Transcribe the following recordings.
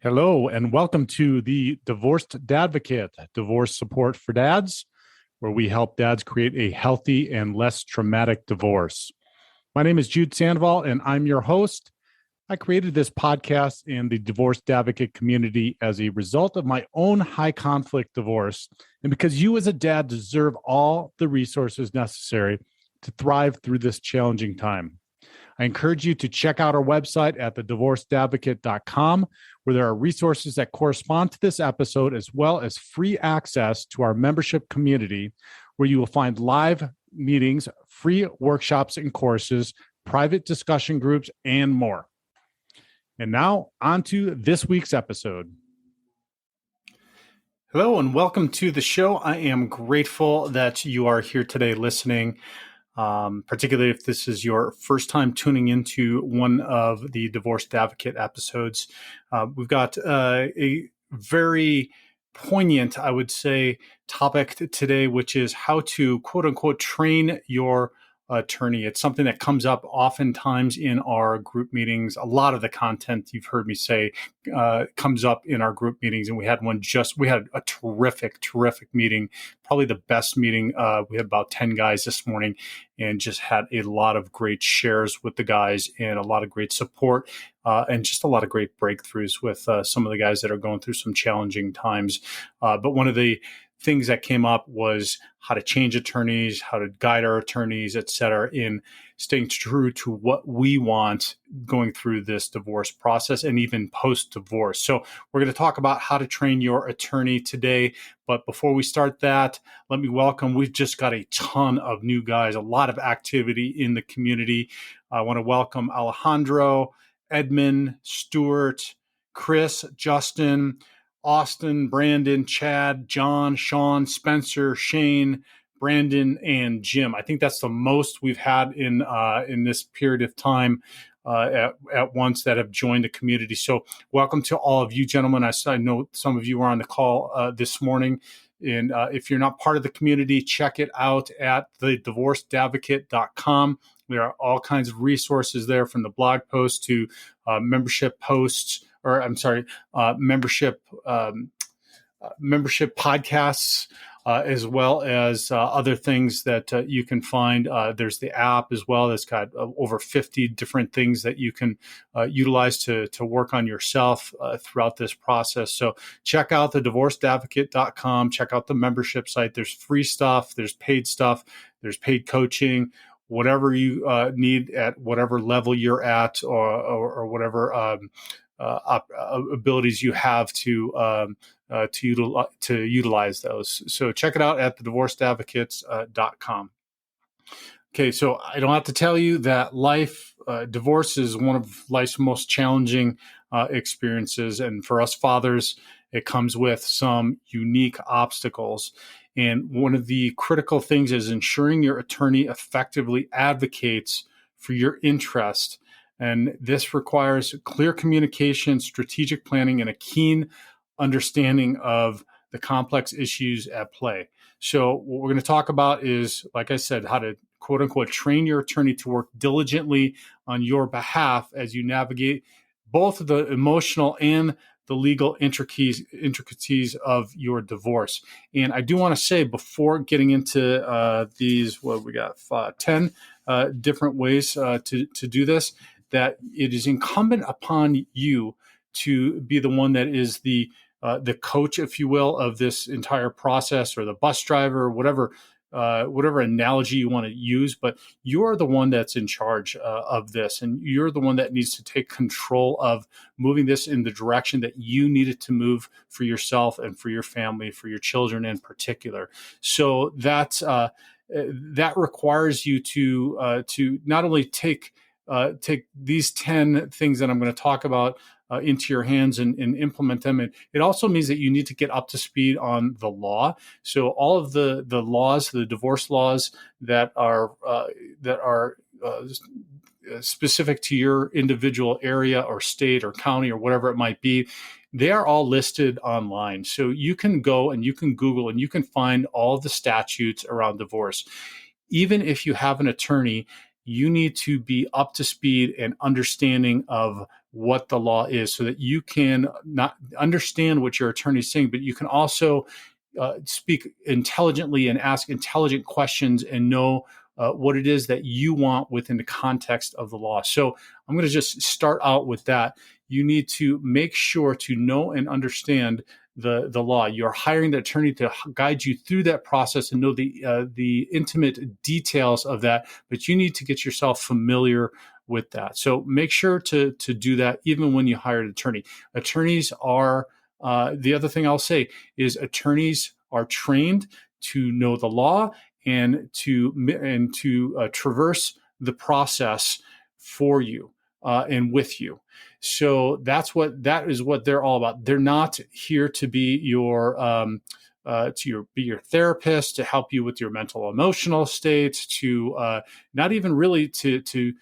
Hello, and welcome to the Divorced Dadvocate, divorce support for dads, where we help dads create a healthy and less traumatic divorce. My name is Jude Sandoval, and I'm your host. I created this podcast in the Divorced Advocate community as a result of my own high conflict divorce, and because you as a dad deserve all the resources necessary to thrive through this challenging time. I encourage you to check out our website at thedivorcedadvocate.com, where there are resources that correspond to this episode, as well as free access to our membership community, where you will find live meetings, free workshops and courses, private discussion groups, and more. And now, on to this week's episode. Hello, and welcome to the show. I am grateful that you are here today listening. Particularly if this is your first time tuning into one of the Divorced Advocate episodes. We've got a very poignant, I would say, topic today, which is how to, quote unquote, train your attorney. It's something that comes up oftentimes in our group meetings. A lot of the content you've heard me say comes up in our group meetings, and we had a terrific meeting, probably the best meeting. We had about 10 guys this morning, and just had a lot of great shares with the guys and a lot of great support, and just a lot of great breakthroughs with some of the guys that are going through some challenging times. But one of the things that came up was how to change attorneys, how to guide our attorneys, et cetera, in staying true to what we want going through this divorce process and even post-divorce. So we're going to talk about how to train your attorney today. But before we start that, let me welcome, we've just got a ton of new guys, a lot of activity in the community. I want to welcome Alejandro, Edmund, Stuart, Chris, Justin, Austin, Brandon, Chad, John, Sean, Spencer, Shane, Brandon, and Jim. I think that's the most we've had in this period of time at once that have joined the community. So welcome to all of you gentlemen. I know some of you were on the call this morning. And if you're not part of the community, check it out at thedivorcedadvocate.com. There are all kinds of resources there, from the blog post to membership posts, membership podcasts, as well as other things that you can find. There's the app as well that's got over 50 different things that you can utilize to work on yourself throughout this process. So check out thedivorcedadvocate.com. Check out the membership site. There's free stuff. There's paid stuff. There's paid coaching. Whatever you need at whatever level you're at, or whatever abilities you have to utilize those. So check it out at thedivorcedadvocates.com. Okay, so I don't have to tell you that divorce is one of life's most challenging experiences. And for us fathers, it comes with some unique obstacles. And one of the critical things is ensuring your attorney effectively advocates for your interest. And this requires clear communication, strategic planning, and a keen understanding of the complex issues at play. So what we're going to talk about is, like I said, how to, quote unquote, train your attorney to work diligently on your behalf as you navigate both the emotional and the legal intricacies of your divorce. And I do want to say, before getting into these, what we got, 10 different ways to do this, that it is incumbent upon you to be the one that is the coach, if you will, of this entire process, or the bus driver, or whatever analogy you want to use. But you're the one that's in charge of this, and you're the one that needs to take control of moving this in the direction that you need it to move for yourself and for your family, for your children in particular. So that requires you to not only take these 10 things that I'm going to talk about into your hands and implement them. And it also means that you need to get up to speed on the law. So all of the laws, the divorce laws that are specific to your individual area or state or county or whatever it might be, they are all listed online. So you can go and you can Google and you can find all the statutes around divorce. Even if you have an attorney, you need to be up to speed and understanding of what the law is so that you can not understand what your attorney is saying, but you can also speak intelligently and ask intelligent questions and know what it is that you want within the context of the law. So I'm going to just start out with that. You need to make sure to know and understand the law. You're hiring the attorney to guide you through that process and know the intimate details of that, but you need to get yourself familiar with that. So make sure to do that even when you hire an attorney. Attorneys are the other thing I'll say is attorneys are trained to know the law and to traverse the process for you and with you. So that is what they're all about. They're not here to be your be your therapist, to help you with your mental emotional states, to not even really to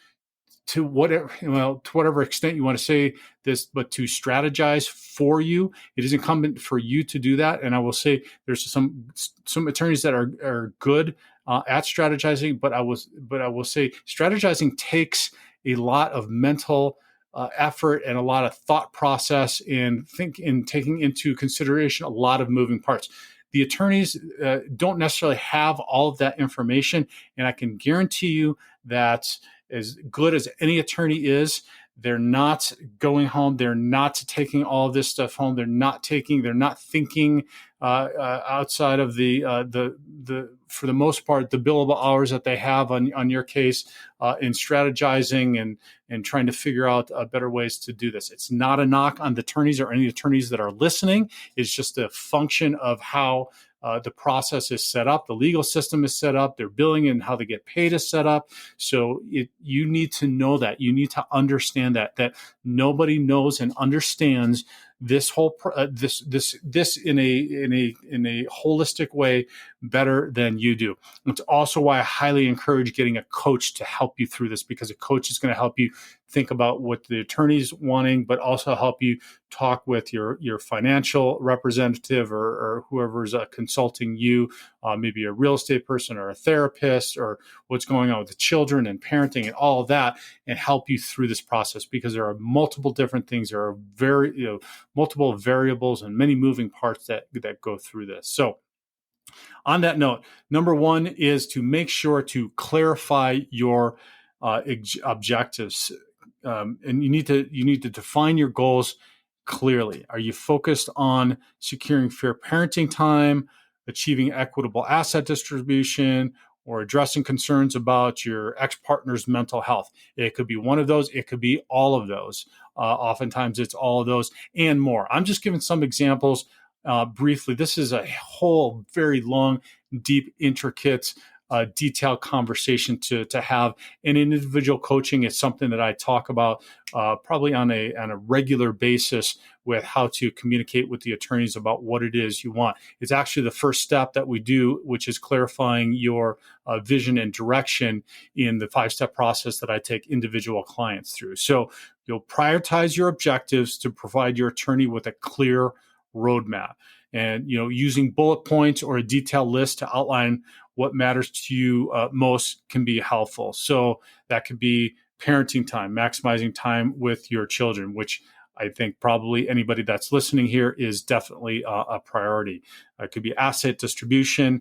whatever extent you want to say this, but to strategize for you. It is incumbent for you to do that. And I will say there's some attorneys that are good at strategizing, but I will say strategizing takes a lot of mental effort and a lot of thought process and taking into consideration a lot of moving parts. The attorneys don't necessarily have all of that information, and I can guarantee you that as good as any attorney is, they're not going home. They're not taking all of this stuff home. They're not thinking outside of the for the most part, the billable hours that they have on your case in strategizing and trying to figure out better ways to do this. It's not a knock on the attorneys or any attorneys that are listening. It's just a function of how the process is set up, the legal system is set up, their billing and how they get paid is set up. So you need to know that. You need to understand that nobody knows and understands this whole this in a holistic way better than you do. It's also why I highly encourage getting a coach to help you through this, because a coach is going to help you think about what the attorney's wanting, but also help you talk with your financial representative or whoever's consulting you, maybe a real estate person or a therapist, or what's going on with the children and parenting and all of that, and help you through this process, because there are multiple different things. There are multiple variables and many moving parts that go through this. So on that note, number one is to make sure to clarify your objectives. And you need to define your goals clearly. Are you focused on securing fair parenting time, achieving equitable asset distribution, or addressing concerns about your ex-partner's mental health? It could be one of those. It could be all of those. Oftentimes it's all of those and more. I'm just giving some examples briefly. This is a whole very long, deep, intricate, detailed conversation to have. And in individual coaching, it's something that I talk about probably on a regular basis, with how to communicate with the attorneys about what it is you want. It's actually the first step that we do, which is clarifying your vision and direction in the 5-step process that I take individual clients through. So you'll prioritize your objectives to provide your attorney with a clear roadmap, and using bullet points or a detailed list to outline what matters to you most can be helpful. So that could be parenting time, maximizing time with your children, which I think probably anybody that's listening here is definitely a priority. It could be asset distribution,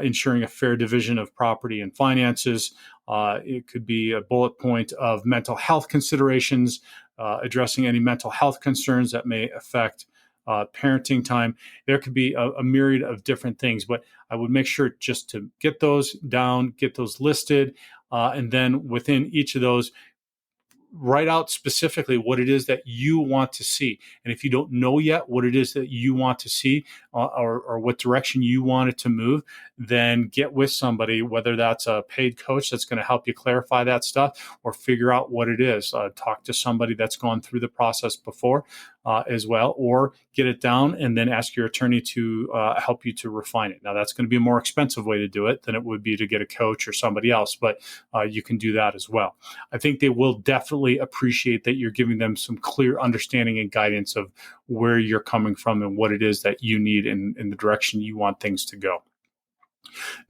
ensuring a fair division of property and finances. It could be a bullet point of mental health considerations, addressing any mental health concerns that may affect parenting time. There could be a myriad of different things, but I would make sure just to get those down, get those listed, and then within each of those, write out specifically what it is that you want to see. And if you don't know yet what it is that you want to see or what direction you want it to move, then get with somebody, whether that's a paid coach that's going to help you clarify that stuff, or figure out what it is. Talk to somebody that's gone through the process before as well, or get it down and then ask your attorney to help you to refine it. Now, that's going to be a more expensive way to do it than it would be to get a coach or somebody else, but you can do that as well. I think they will definitely appreciate that you're giving them some clear understanding and guidance of where you're coming from and what it is that you need in the direction you want things to go.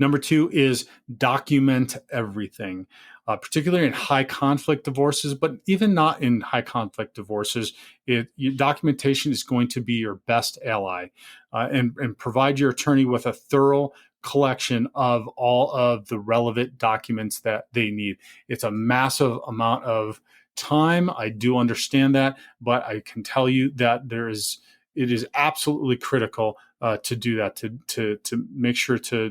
Number two is document everything. particularly in high conflict divorces, but even not in high conflict divorces. Documentation is going to be your best ally, and provide your attorney with a thorough collection of all of the relevant documents that they need. It's a massive amount of time. I do understand that, but I can tell you that it is absolutely critical to do that, to make sure to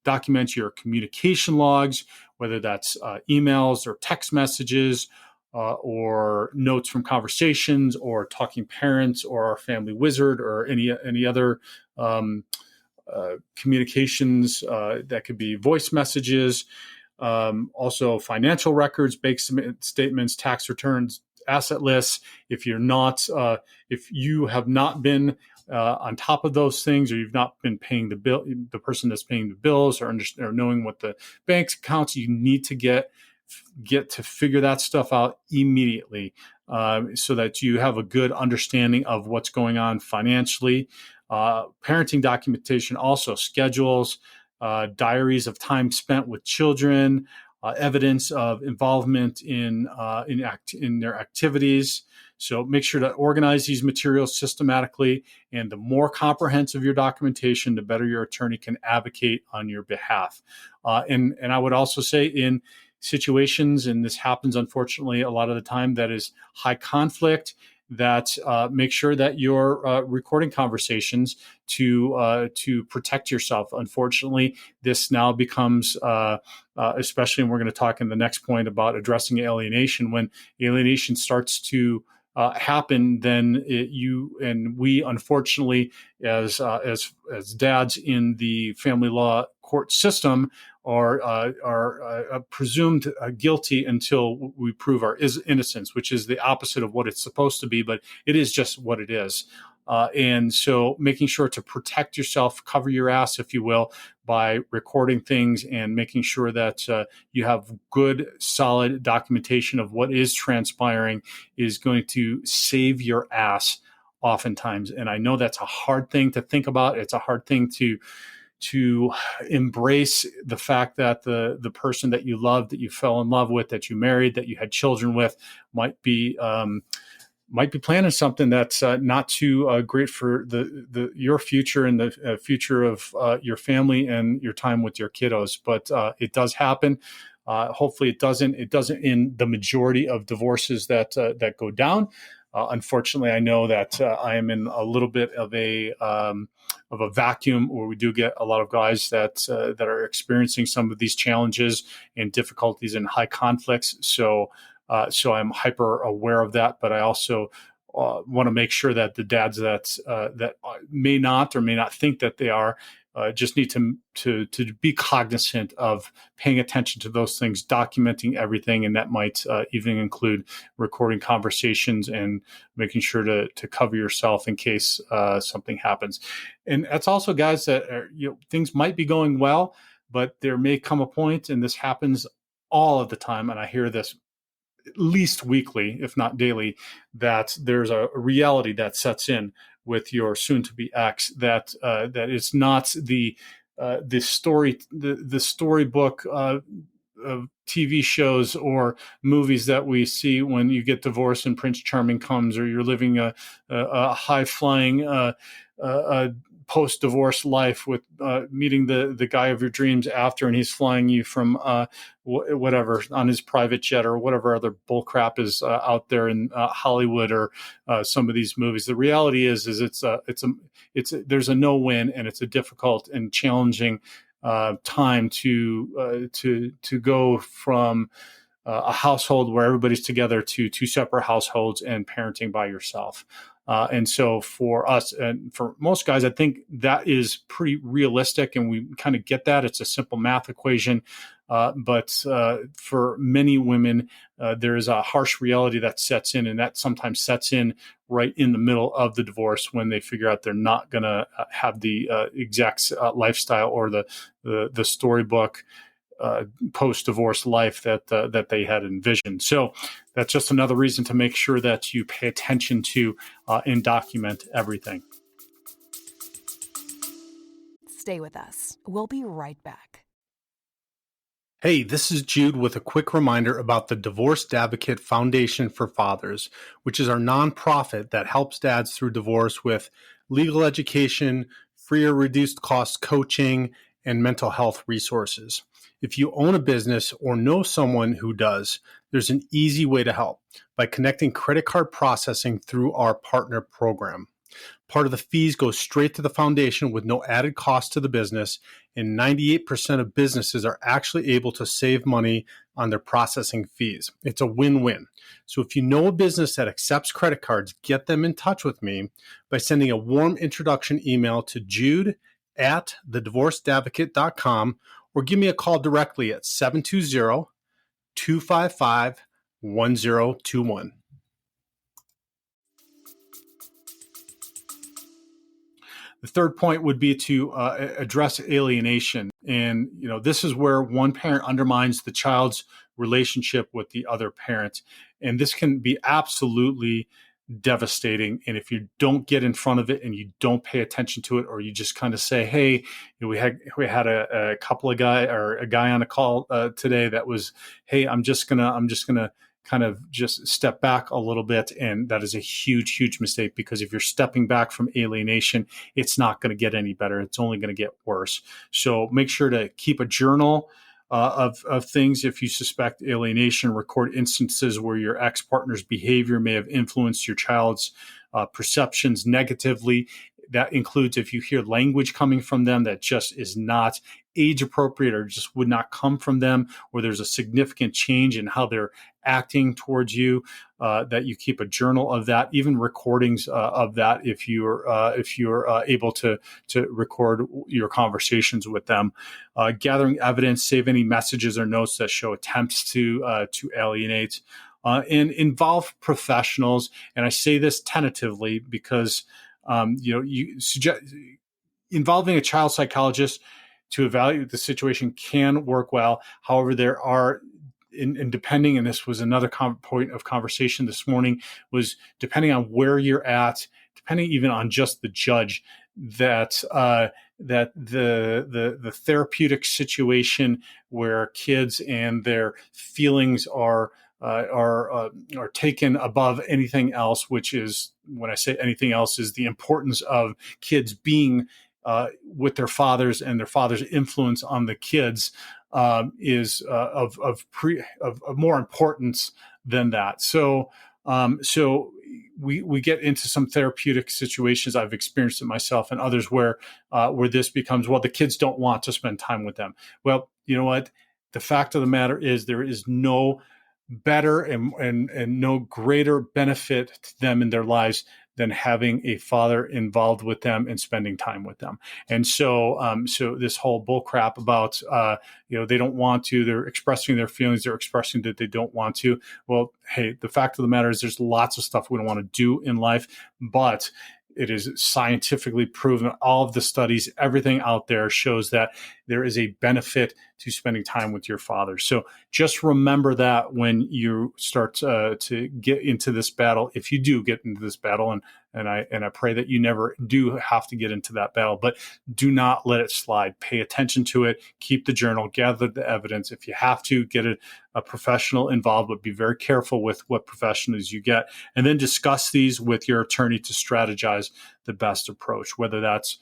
document your communication logs, whether that's emails or text messages, or notes from conversations, or talking parents, or our family wizard, or any other communications that could be voice messages. Also financial records, bank statements, tax returns, asset lists. If you have not been on top of those things, or you've not been paying the person that's paying the bills, or knowing what the bank's accounts, you need to get to figure that stuff out immediately, so that you have a good understanding of what's going on financially. Parenting documentation, also schedules, diaries of time spent with children, evidence of involvement in their activities. So make sure to organize these materials systematically, and the more comprehensive your documentation, the better your attorney can advocate on your behalf. And I would also say, in situations, and this happens unfortunately a lot of the time, that is high conflict, that make sure that you're recording conversations to protect yourself. Unfortunately, this now becomes, especially, and we're going to talk in the next point about addressing alienation. When alienation starts to happen, then we unfortunately, as dads in the family law court system, are presumed guilty until we prove our innocence, which is the opposite of what it's supposed to be, but it is just what it is. And so making sure to protect yourself, cover your ass, if you will, by recording things and making sure that you have good, solid documentation of what is transpiring is going to save your ass oftentimes. And I know that's a hard thing to think about. It's a hard thing to embrace the fact that the person that you loved, that you fell in love with, that you married, that you had children with, might be planning something that's not too great for your future and the future of your family and your time with your kiddos. But it does happen. Hopefully, it doesn't in the majority of divorces that go down. Unfortunately, I know that I am in a little bit of a vacuum, where we do get a lot of guys that are experiencing some of these challenges and difficulties and high conflicts. So I'm hyper aware of that, but I also want to make sure that the dads that may not think that they are, just need to be cognizant of paying attention to those things, documenting everything, and that might even include recording conversations and making sure to cover yourself in case something happens. And that's also, guys, that things might be going well, but there may come a point, and this happens all of the time, and I hear this at least weekly, if not daily, that there's a reality that sets in with your soon-to-be ex, that it's not the storybook of TV shows or movies that we see when you get divorced and Prince Charming comes, or you're living a high-flying post-divorce life with meeting the guy of your dreams after, and he's flying you from whatever on his private jet, or whatever other bullcrap is out there in Hollywood, or some of these movies. The reality is there's a no-win, and it's a difficult and challenging time to go from a household where everybody's together to two separate households and parenting by yourself. And so for us, and for most guys, I think that is pretty realistic, and we kind of get that. It's a simple math equation. But for many women, there is a harsh reality that sets in, and that sometimes sets in right in the middle of the divorce, when they figure out they're not going to have the exact lifestyle or the storybook post-divorce life that they had envisioned. So that's just another reason to make sure that you pay attention to and document everything. Stay with us. We'll be right back. Hey, this is Jude with a quick reminder about the Divorced Advocate Foundation for Fathers, which is our nonprofit that helps dads through divorce with legal education, free or reduced cost coaching, and mental health resources. If you own a business or know someone who does, there's an easy way to help by connecting credit card processing through our partner program. Part of the fees go straight to the foundation with no added cost to the business, and 98% of businesses are actually able to save money on their processing fees. It's a win-win. So if you know a business that accepts credit cards, get them in touch with me by sending a warm introduction email to jude@thedivorcedadvocate.com or give me a call directly at 720-255-1021. The third point would be to address alienation. And, this is where one parent undermines the child's relationship with the other parent. And this can be absolutely devastating. And if you don't get in front of it and you don't pay attention to it, or you just kind of say, hey, we had a couple of a guy on a call today that was, hey, I'm just gonna kind of just step back a little bit. And that is a huge, huge mistake, because if you're stepping back from alienation, it's not going to get any better. It's only going to get worse. So make sure to keep a journal of things. If you suspect alienation, record instances where your ex-partner's behavior may have influenced your child's perceptions negatively. That includes if you hear language coming from them that just is not age appropriate or just would not come from them, or there's a significant change in how they're acting towards you, that you keep a journal of that, even recordings of that if you're able to record your conversations with them. Gathering evidence, save any messages or notes that show attempts to alienate, and involve professionals. And I say this tentatively because you suggest involving a child psychologist to evaluate the situation can work well. However, there are, and depending, and this was another point of conversation this morning, was depending on where you're at, depending even on just the judge, that the therapeutic situation where kids and their feelings are taken above anything else, which is, when I say anything else, is the importance of kids being with their fathers and their father's influence on the kids is of more importance than that. So we get into some therapeutic situations. I've experienced it myself and others where this becomes, well, the kids don't want to spend time with them. Well, you know what? The fact of the matter is there is no better and no greater benefit to them in their lives than having a father involved with them and spending time with them. And so this whole bull crap about, they don't want to, they're expressing their feelings, they're expressing that they don't want to. Well, hey, the fact of the matter is there's lots of stuff we don't want to do in life, but it is scientifically proven. All of the studies, everything out there shows that there is a benefit to spending time with your father. So just remember that when you start to get into this battle, if you do get into this battle, and I pray that you never do have to get into that battle, but do not let it slide. Pay attention to it. Keep the journal. Gather the evidence. If you have to, get a professional involved, but be very careful with what professionals you get. And then discuss these with your attorney to strategize the best approach, whether that's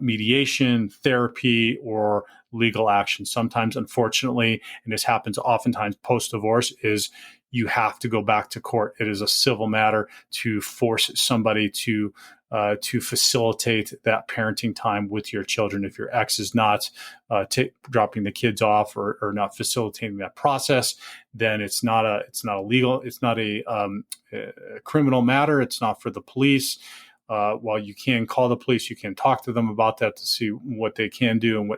mediation, therapy, or legal action. Sometimes, unfortunately, and this happens oftentimes post-divorce, is you have to go back to court. It is a civil matter to force somebody to facilitate that parenting time with your children. If your ex is not dropping the kids off or not facilitating that process, then it's not a criminal matter. It's not for the police. While you can call the police, you can talk to them about that to see what they can do and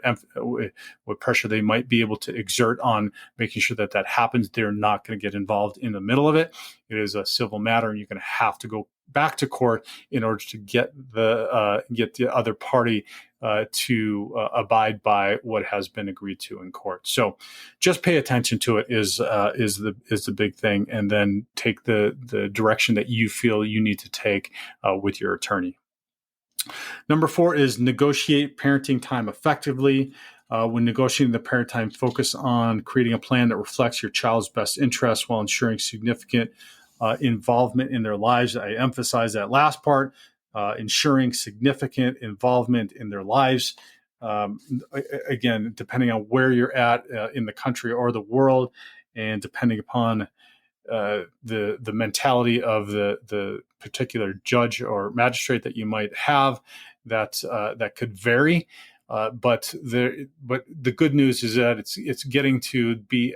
what pressure they might be able to exert on making sure that happens. They're not going to get involved in the middle of it. It is a civil matter, and you're going to have to go back to court in order to get the other party to abide by what has been agreed to in court. So just pay attention to it is the big thing, and then take the direction that you feel you need to take with your attorney. Number 4 is negotiate parenting time effectively. When negotiating the parent time, focus on creating a plan that reflects your child's best interests while ensuring significant involvement in their lives. I emphasize that last part, ensuring significant involvement in their lives. Um, Again, depending on where you're at in the country or the world, and depending upon the mentality of the particular judge or magistrate that you might have, that could vary. But the good news is that it's getting to be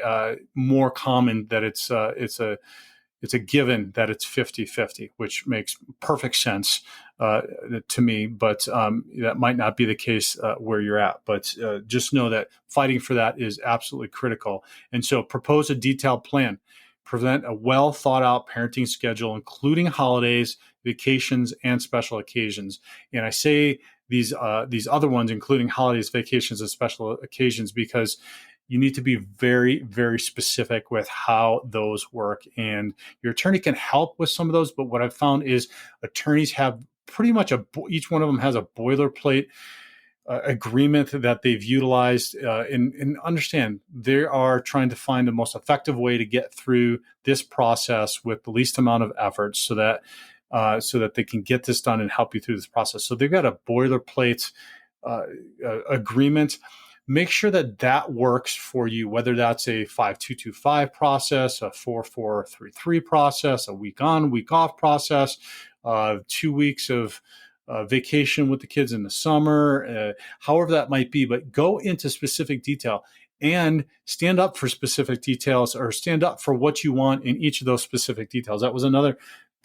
more common that it's a given that it's 50-50, which makes perfect sense to me, but that might not be the case where you're at. But just know that fighting for that is absolutely critical. And so propose a detailed plan. Present a well thought out parenting schedule, including holidays, vacations, and special occasions. And I say these other ones, including holidays, vacations, and special occasions, because you need to be very, very specific with how those work. And your attorney can help with some of those. But what I've found is attorneys have pretty much each one of them has a boilerplate agreement that they've utilized, and understand they are trying to find the most effective way to get through this process with the least amount of effort, so that they can get this done and help you through this process. So they've got a boilerplate agreement. Make sure that works for you, whether that's a 5-2-2-5 process, a 4-4-3-3 process, a week on, week off process, 2 weeks of vacation with the kids in the summer, however that might be. But go into specific detail and stand up for specific details, or stand up for what you want in each of those specific details. That was another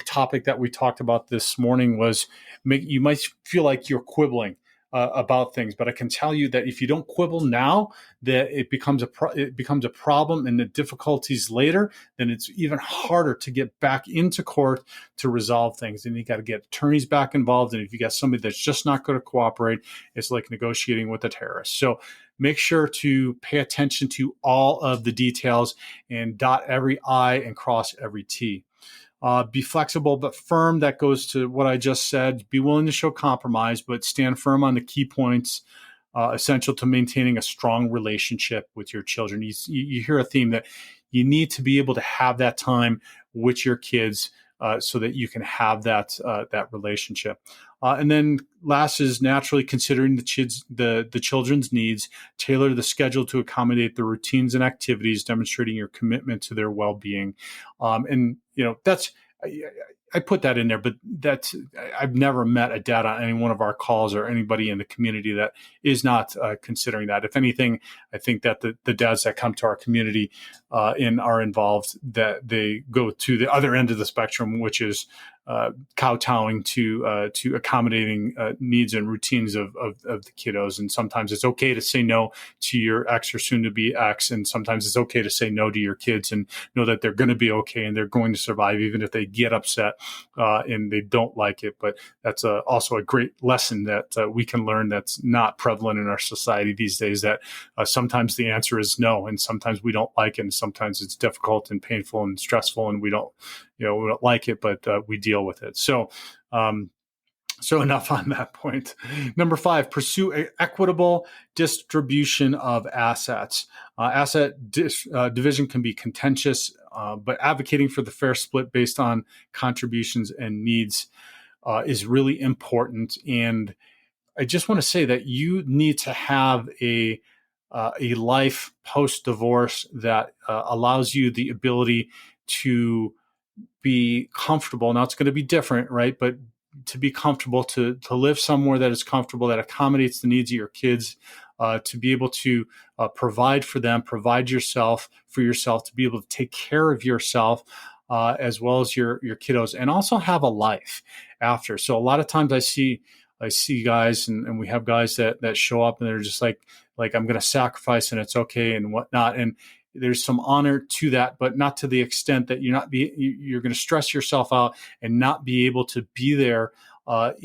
topic that we talked about this morning. Was you might feel like you're quibbling about things, but I can tell you that if you don't quibble now, that it becomes a problem, and the difficulties later, then it's even harder to get back into court to resolve things. And you got to get attorneys back involved. And if you got somebody that's just not going to cooperate, it's like negotiating with a terrorist. So make sure to pay attention to all of the details and dot every I and cross every T. Be flexible but firm. That goes to what I just said. Be willing to show compromise, but stand firm on the key points essential to maintaining a strong relationship with your children. You hear a theme that you need to be able to have that time with your kids so that you can have that relationship. And then last is naturally considering the children's needs. Tailor the schedule to accommodate the routines and activities, demonstrating your commitment to their well-being. And that's I put that in there, but I've never met a dad on any one of our calls or anybody in the community that is not considering that. If anything, I think that the dads that come to our community and are involved, that they go to the other end of the spectrum, which is kowtowing to accommodating needs and routines of the kiddos. And sometimes it's okay to say no to your ex or soon to be ex. And sometimes it's okay to say no to your kids and know that they're going to be okay and they're going to survive, even if they get upset and they don't like it. But that's also a great lesson that we can learn that's not prevalent in our society these days, that sometimes the answer is no, and sometimes we don't like it, and sometimes it's difficult and painful and stressful, and we don't like it, but we deal with it. So enough on that point. Number 5, pursue equitable distribution of assets. Asset division can be contentious, but advocating for the fair split based on contributions and needs is really important. And I just want to say that you need to have a life post-divorce that allows you the ability to be comfortable. Now it's going to be different, right? But to be comfortable, to live somewhere that is comfortable, that accommodates the needs of your kids, to be able to provide for them, provide for yourself, to be able to take care of yourself, as well as your kiddos, and also have a life after. So a lot of times I see guys, and we have guys that show up and they're just like I'm going to sacrifice and it's okay and whatnot. And there's some honor to that, but not to the extent that you're going to stress yourself out and not be able to be there have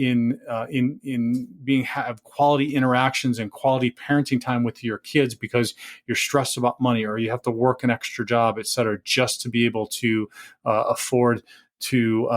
quality interactions and quality parenting time with your kids because you're stressed about money, or you have to work an extra job, et cetera, just to be able to afford to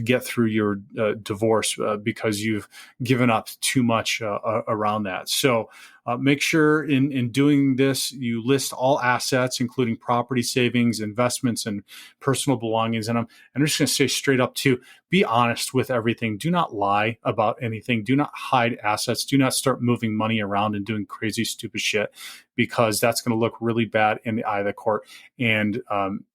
get through your divorce because you've given up too much around that. So Make sure in doing this, you list all assets, including property, savings, investments, and personal belongings. And I'm just going to say straight up too, be honest with everything. Do not lie about anything. Do not hide assets. Do not start moving money around and doing crazy, stupid shit, because that's going to look really bad in the eye of the court. And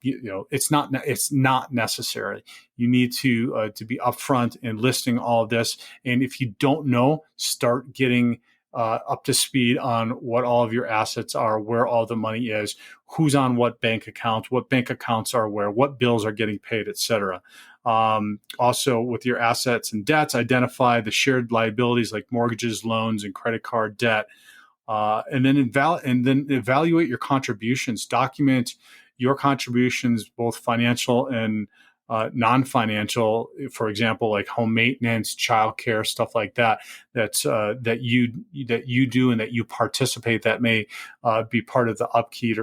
it's not necessary. You need to be upfront in listing all of this. And if you don't know, start getting up to speed on what all of your assets are, where all the money is, who's on what bank accounts are where, what bills are getting paid, etc. Also, with your assets and debts, identify the shared liabilities like mortgages, loans, and credit card debt. And then evaluate your contributions. Document your contributions, both financial and non-financial. For example, like home maintenance, childcare, stuff like that. That you do and that you participate. That may be part of the upkeep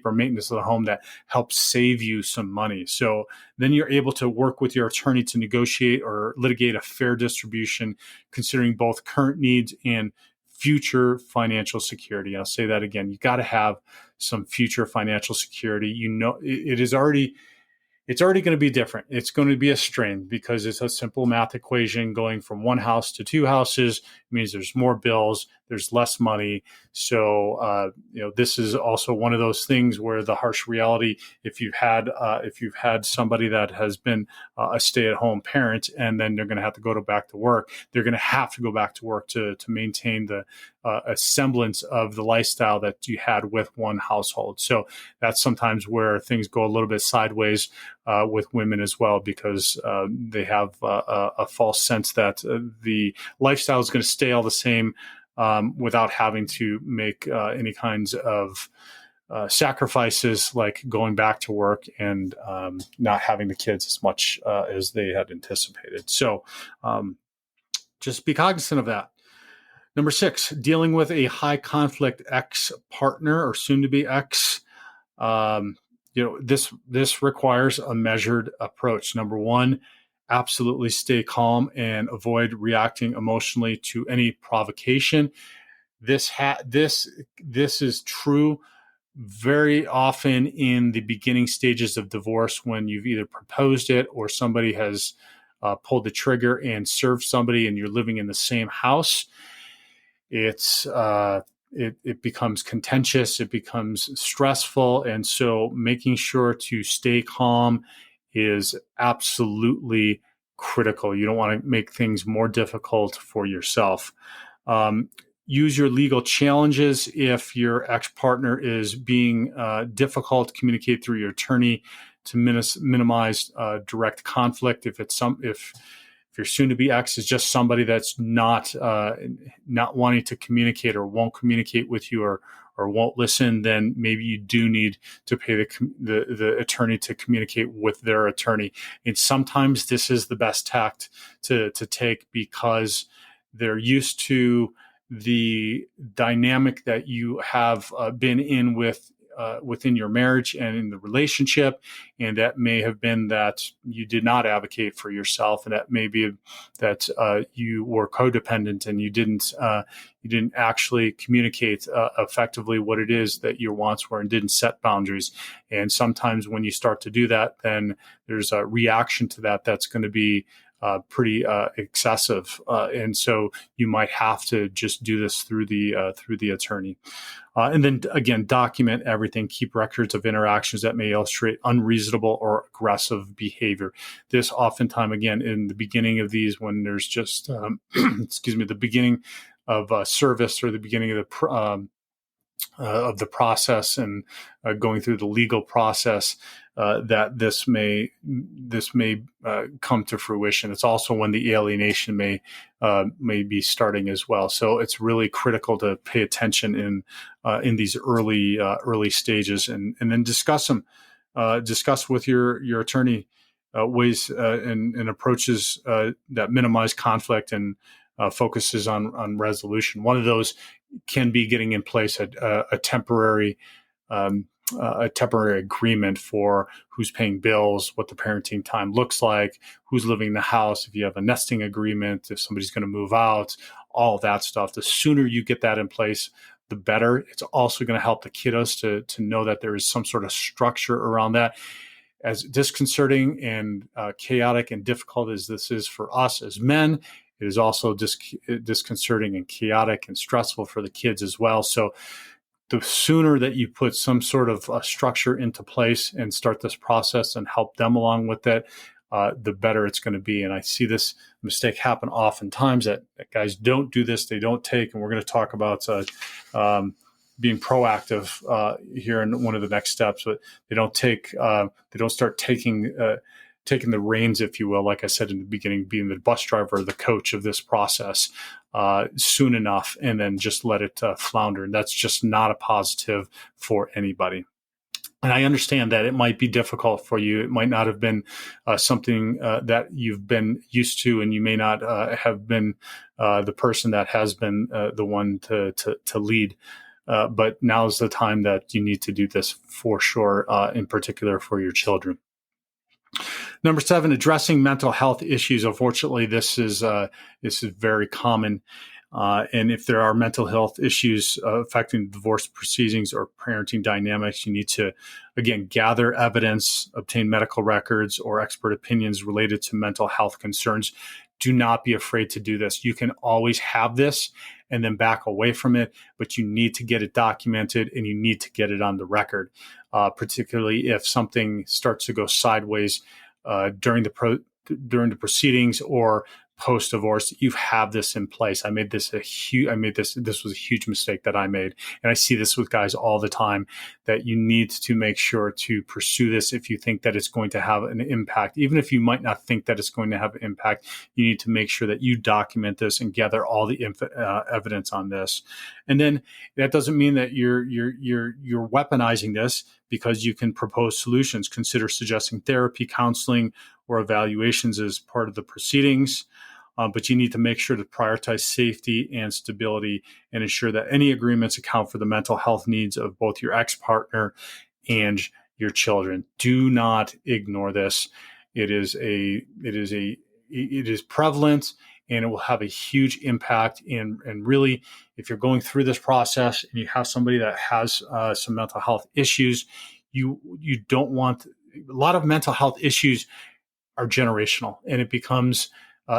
or maintenance of the home that helps save you some money. So then you're able to work with your attorney to negotiate or litigate a fair distribution, considering both current needs and future financial security. I'll say that again. You got to have some future financial security. It's already going to be different. It's going to be a strain because it's a simple math equation. Going from one house to two houses means there's more bills, there's less money. So, this is also one of those things where the harsh reality, if you've had somebody that has been a stay-at-home parent and then they're going to have to go back to work, they're going to have to go back to work to maintain a semblance of the lifestyle that you had with one household. So that's sometimes where things go a little bit sideways with women as well, because they have a false sense that the lifestyle is going to stay all the same without having to make any kinds of sacrifices like going back to work and not having the kids as much as they had anticipated. So just be cognizant of that. Number 6, dealing with a high conflict ex-partner or soon-to-be ex. This requires a measured approach. Number 1, absolutely stay calm and avoid reacting emotionally to any provocation. This is true very often in the beginning stages of divorce, when you've either proposed it or somebody has pulled the trigger and served somebody and you're living in the same house. It becomes contentious, it becomes stressful. And so making sure to stay calm is absolutely critical. You don't want to make things more difficult for yourself. Use your legal challenges. If your ex-partner is being difficult, communicate through your attorney to minimize direct conflict. If your soon-to-be ex is just somebody that's not wanting to communicate or won't communicate with you or won't listen, then maybe you do need to pay the attorney to communicate with their attorney. And sometimes this is the best tact to take, because they're used to the dynamic that you have been in within your marriage and in the relationship, and that may have been that you did not advocate for yourself, and that may be that you were codependent and you didn't actually communicate effectively what it is that your wants were and didn't set boundaries. And sometimes when you start to do that, then there's a reaction to that that's going to be pretty excessive, and so you might have to just do this through the attorney. And then again, document everything. Keep records of interactions that may illustrate unreasonable or aggressive behavior. This oftentimes, again, in the beginning of these, when there's just the beginning of service or the beginning of the process and going through the legal process, that this may come to fruition. It's also when the alienation may be starting as well. So it's really critical to pay attention in these early stages, and then discuss them. Discuss with your attorney ways and approaches that minimize conflict and focuses on resolution. One of those can be getting in place a temporary a temporary agreement for who's paying bills, what the parenting time looks like, who's living in the house, if you have a nesting agreement, if somebody's going to move out, all of that stuff. The sooner you get that in place, the better. It's also going to help the kiddos to know that there is some sort of structure around that. As disconcerting and chaotic and difficult as this is for us as men, it is also disconcerting and chaotic and stressful for the kids as well. So the sooner that you put some sort of structure into place and start this process and help them along with it, the better it's going to be. And I see this mistake happen oftentimes that guys don't do this, they don't take, and we're going to talk about being proactive here in one of the next steps, but they don't start taking the reins, if you will, like I said in the beginning, being the bus driver or the coach of this process soon enough, and then just let it flounder. And that's just not a positive for anybody. And I understand that it might be difficult for you. It might not have been something that you've been used to, and you may not have been the person that has been the one to lead. But now's the time that you need to do this for sure, in particular for your children. Number 7, addressing mental health issues. Unfortunately, this is very common. And if there are mental health issues affecting divorce proceedings or parenting dynamics, you need to, again, gather evidence, obtain medical records or expert opinions related to mental health concerns. Do not be afraid to do this. You can always have this and then back away from it, but you need to get it documented and you need to get it on the record, particularly if something starts to go sideways during the proceedings or post-divorce. You have this in place. This was a huge mistake that I made. And I see this with guys all the time, that you need to make sure to pursue this if you think that it's going to have an impact. Even if you might not think that it's going to have an impact, you need to make sure that you document this and gather all the evidence on this. And then that doesn't mean that you're weaponizing this, because you can propose solutions. Consider suggesting therapy, counseling, or evaluations as part of the proceedings. But you need to make sure to prioritize safety and stability and ensure that any agreements account for the mental health needs of both your ex-partner and your children. Do not ignore this. It is prevalent, and it will have a huge impact. And really, if you're going through this process and you have somebody that has some mental health issues, you don't want. A lot of mental health issues are generational, and it becomes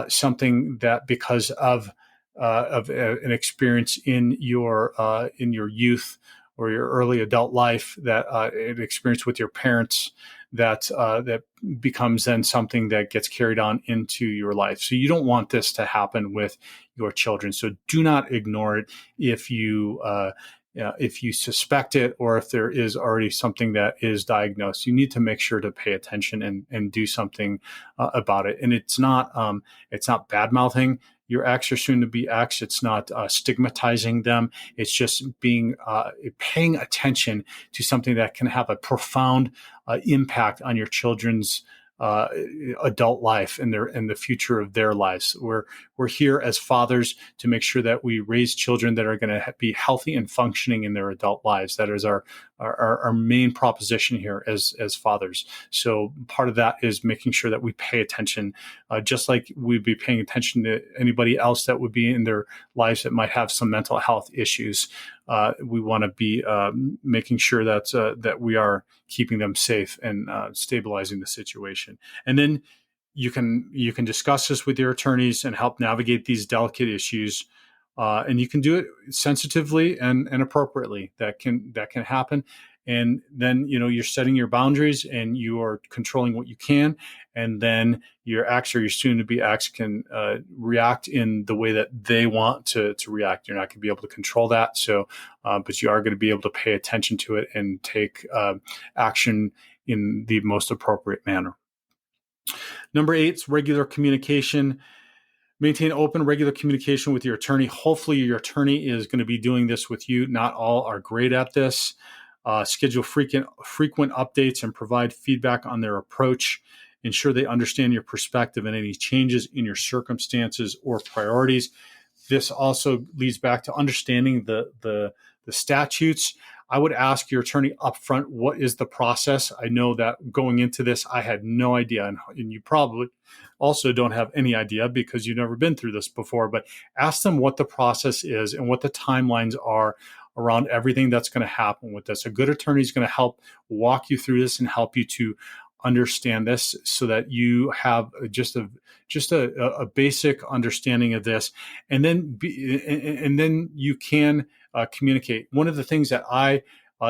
something that, because of an experience in your youth or your early adult life, that an experience with your parents, that becomes then something that gets carried on into your life. So you don't want this to happen with your children. So do not ignore it if you suspect it, or if there is already something that is diagnosed. You need to make sure to pay attention and do something about it. And it's not bad mouthing your ex or soon to be ex. It's not stigmatizing them. It's just paying attention to something that can have a profound impact on your children's adult life and the future of their lives. We're here as fathers to make sure that we raise children that are going to be healthy and functioning in their adult lives. That is our main proposition here as fathers. So part of that is making sure that we pay attention, just like we'd be paying attention to anybody else that would be in their lives that might have some mental health issues. We want to be making sure that we are keeping them safe and stabilizing the situation. And then you can discuss this with your attorneys and help navigate these delicate issues. And you can do it sensitively and appropriately. That can happen. And then, you're setting your boundaries and you are controlling what you can. And then your ex or your soon-to-be ex can react in the way that they want to react. You're not going to be able to control that. So, but you are going to be able to pay attention to it and take action in the most appropriate manner. Number 8 is regular communication. Maintain open, regular communication with your attorney. Hopefully your attorney is going to be doing this with you. Not all are great at this. Schedule frequent updates and provide feedback on their approach. Ensure they understand your perspective and any changes in your circumstances or priorities. This also leads back to understanding the statutes. I would ask your attorney upfront, what is the process? I know that going into this, I had no idea, and you probably also don't have any idea because you've never been through this before, but ask them what the process is and what the timelines are around everything that's going to happen with this. A good attorney is going to help walk you through this and help you to understand this so that you have just a basic understanding of this, and then you can communicate. One of the things that I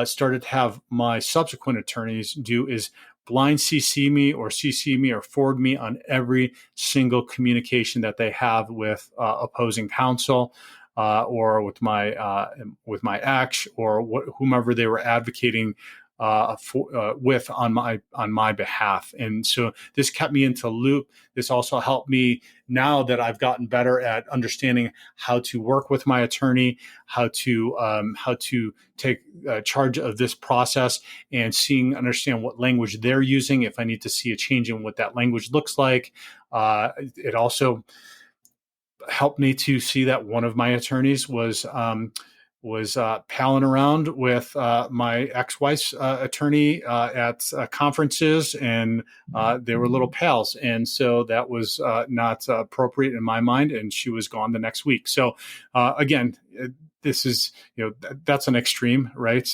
started to have my subsequent attorneys do is blind CC me or forward me on every single communication that they have with opposing counsel, or with my ex, or whomever they were advocating with on my behalf. And so this kept me into loop. This also helped me, now that I've gotten better at understanding how to work with my attorney, how to take charge of this process, and understand what language they're using, if I need to see a change in what that language looks like. It also helped me to see that one of my attorneys was palling around with my ex-wife's attorney at conferences, and they were little pals. And so that was not appropriate in my mind, and she was gone the next week. So again, this is, that's an extreme, right?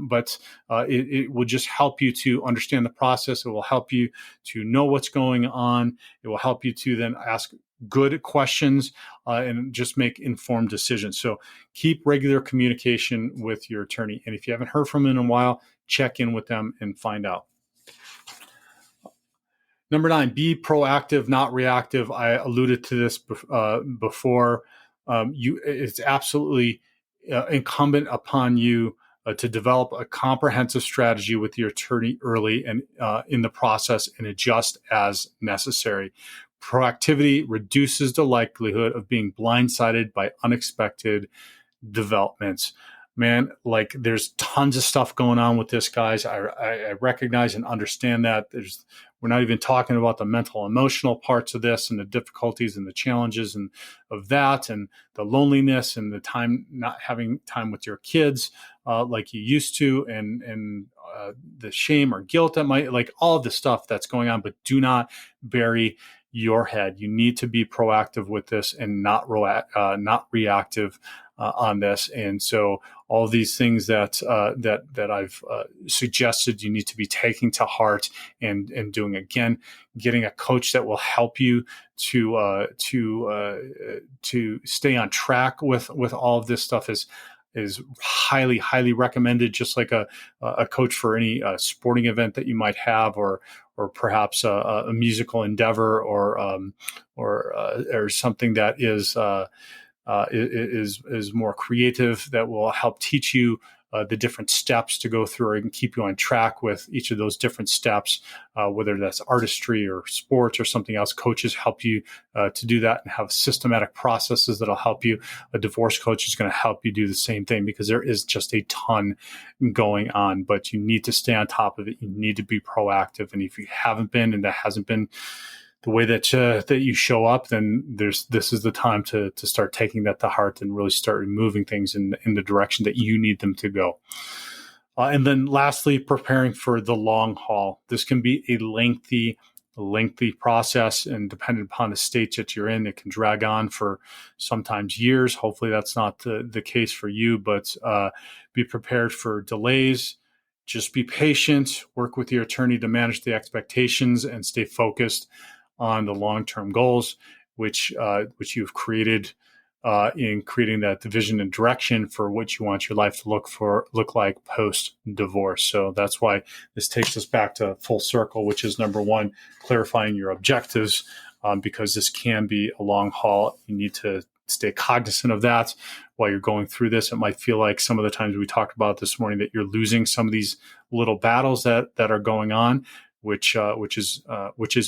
But it will just help you to understand the process. It will help you to know what's going on. It will help you to then ask good questions and just make informed decisions. So keep regular communication with your attorney. And if you haven't heard from them in a while, check in with them and find out. Number 9, be proactive, not reactive. I alluded to this before. It's absolutely incumbent upon you to develop a comprehensive strategy with your attorney early and in the process, and adjust as necessary. Proactivity reduces the likelihood of being blindsided by unexpected developments. Man, like, there's tons of stuff going on with this, guys. I recognize and understand that. We're not even talking about the mental, emotional parts of this, and the difficulties and the challenges and of that, and the loneliness, and the time, not having time with your kids like you used to, and the shame or guilt that might, like, all of the stuff that's going on. But do not bury your head. You need to be proactive with this and not reactive on this. And so all these things that I've suggested, you need to be taking to heart and doing. Again, getting a coach that will help you to stay on track with all of this stuff is highly, highly recommended. Just like a coach for any sporting event that you might have, or perhaps a musical endeavor, or something that is more creative, that will help teach you the different steps to go through and keep you on track with each of those different steps, whether that's artistry or sports or something else. Coaches help you to do that and have systematic processes that'll help you. A divorce coach is going to help you do the same thing, because there is just a ton going on, but you need to stay on top of it. You need to be proactive. And if you haven't been, and that hasn't been the way that you show up, then this is the time to start taking that to heart and really start moving things in the direction that you need them to go. And then lastly, preparing for the long haul. This can be a lengthy process, and dependent upon the state that you're in, it can drag on for sometimes years. Hopefully that's not the case for you, but be prepared for delays. Just be patient, work with your attorney to manage the expectations, and stay focused on the long-term goals, which you've created in creating that vision and direction for what you want your life to look like post-divorce. So that's why this takes us back to full circle, which is number 1, clarifying your objectives, because this can be a long haul. You need to stay cognizant of that while you're going through this. It might feel like some of the times we talked about this morning that you're losing some of these little battles that are going on, which is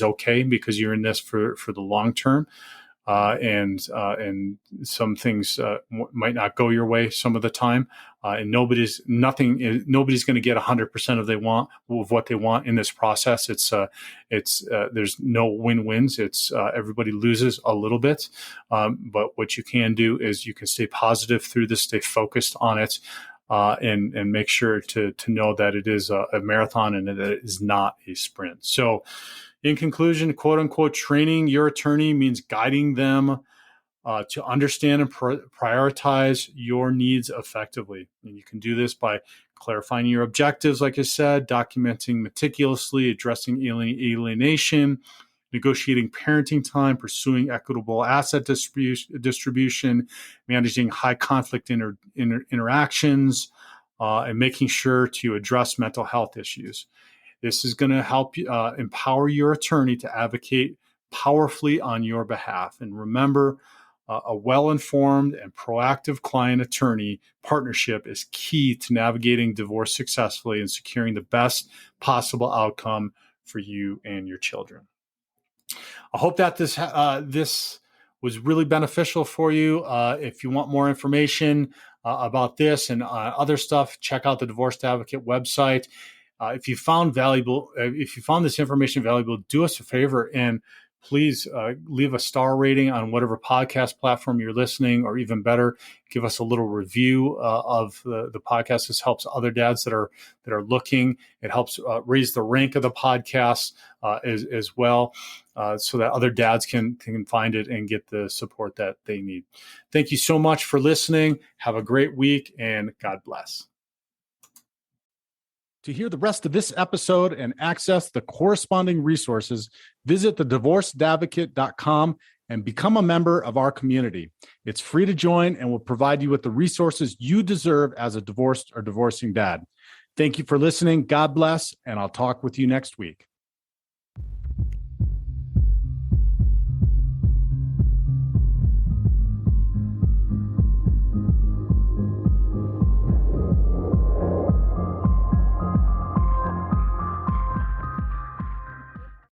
okay, because you're in this for the long term. And some things might not go your way some of the time, and nobody's going to get 100% of what they want in this process. There's no win-wins. It's everybody loses a little bit, but what you can do is you can stay positive through this, stay focused on it, and make sure to know that it is a marathon and that it is not a sprint. So, in conclusion, quote unquote, training your attorney means guiding them to understand and prioritize your needs effectively. And you can do this by clarifying your objectives, like I said, documenting meticulously, addressing alienation, negotiating parenting time, pursuing equitable asset distribution, managing high conflict interactions, and making sure to address mental health issues. This is going to help empower your attorney to advocate powerfully on your behalf. And remember, a well-informed and proactive client-attorney partnership is key to navigating divorce successfully and securing the best possible outcome for you and your children. I hope that this was really beneficial for you. If you want more information about this and other stuff, check out the Divorced Advocate website. If you found this information valuable, do us a favor and please leave a star rating on whatever podcast platform you're listening, or even better, give us a little review of the podcast. This helps other dads that are looking. It helps raise the rank of the podcast as well, so that other dads can find it and get the support that they need. Thank you so much for listening. Have a great week, and God bless. To hear the rest of this episode and access the corresponding resources, visit thedivorcedadvocate.com and become a member of our community. It's free to join and will provide you with the resources you deserve as a divorced or divorcing dad. Thank you for listening. God bless, and I'll talk with you next week.